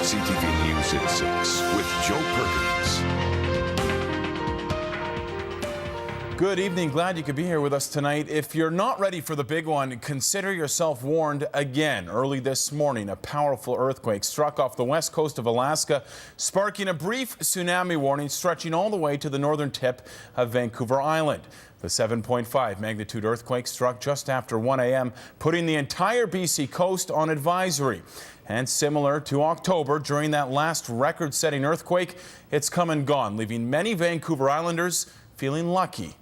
CTV News at 6 with Joe Perkins. Good evening. Glad you could be here with us tonight. If you're not ready for the big one, consider yourself warned again. Early this morning, a powerful earthquake struck off the west coast of Alaska, sparking a brief tsunami warning stretching all the way to the northern tip of Vancouver Island. The 7.5 magnitude earthquake struck just after 1 a.m., putting the entire BC coast on advisory. And similar to October, during that last record-setting earthquake, it's come and gone, leaving many Vancouver Islanders feeling lucky.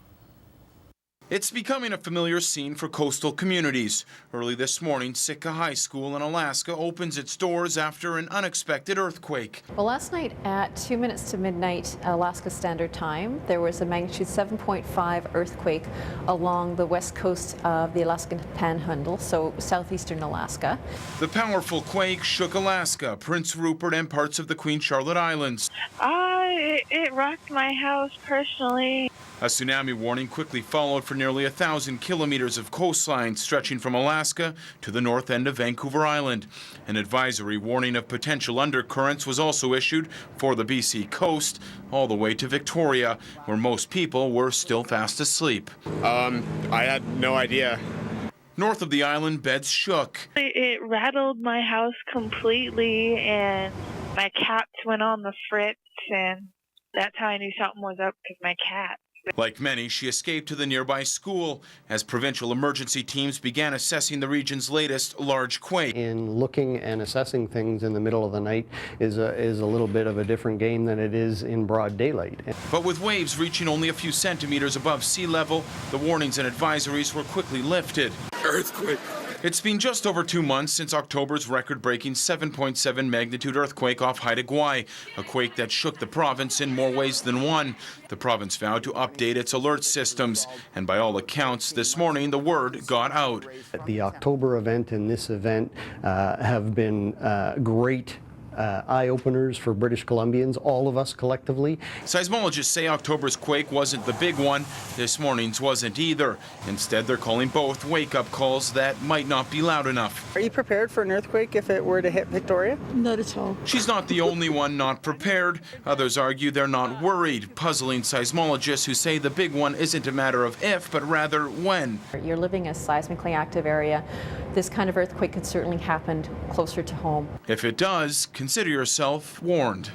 It's becoming a familiar scene for coastal communities. Early this morning, Sitka High School in Alaska opens its doors after an unexpected earthquake. Well, last night at 2 minutes to midnight Alaska Standard Time, there was a magnitude 7.5 earthquake along the west coast of the Alaskan Panhandle, so southeastern Alaska. The powerful quake shook Alaska, Prince Rupert, and parts of the Queen Charlotte Islands. It rocked my house personally. A tsunami warning quickly followed for nearly 1,000 kilometers of coastline stretching from Alaska to the north end of Vancouver Island. An advisory warning of potential undercurrents was also issued for the BC coast all the way to Victoria, where most people were still fast asleep. I had no idea. North of the island, beds shook. It rattled my house completely, and my cats went on the fritz, and that's how I knew something was up, because my cat. Like many, she escaped to the nearby school as provincial emergency teams began assessing the region's latest large quake. In looking and assessing things in the middle of the night is a little bit of a different game than it is in broad daylight. But with waves reaching only a few centimeters above sea level, the warnings and advisories were quickly lifted. Earthquake. It's been just over 2 months since October's record-breaking 7.7 magnitude earthquake off Haida Gwaii, a quake that shook the province in more ways than one. The province vowed to update its alert systems, and by all accounts, this morning the word got out. The October event and this event have been great eye-openers for British Columbians, all of us collectively. Seismologists say October's quake wasn't the big one. This morning's wasn't either. Instead, they're calling both wake-up calls that might not be loud enough. Are you prepared for an earthquake if it were to hit Victoria? Not at all. She's not the only one not prepared. Others argue they're not worried, puzzling seismologists who say the big one isn't a matter of if, but rather when. You're living in a seismically active area. This kind of earthquake could certainly happen closer to home. If it does, consider yourself warned.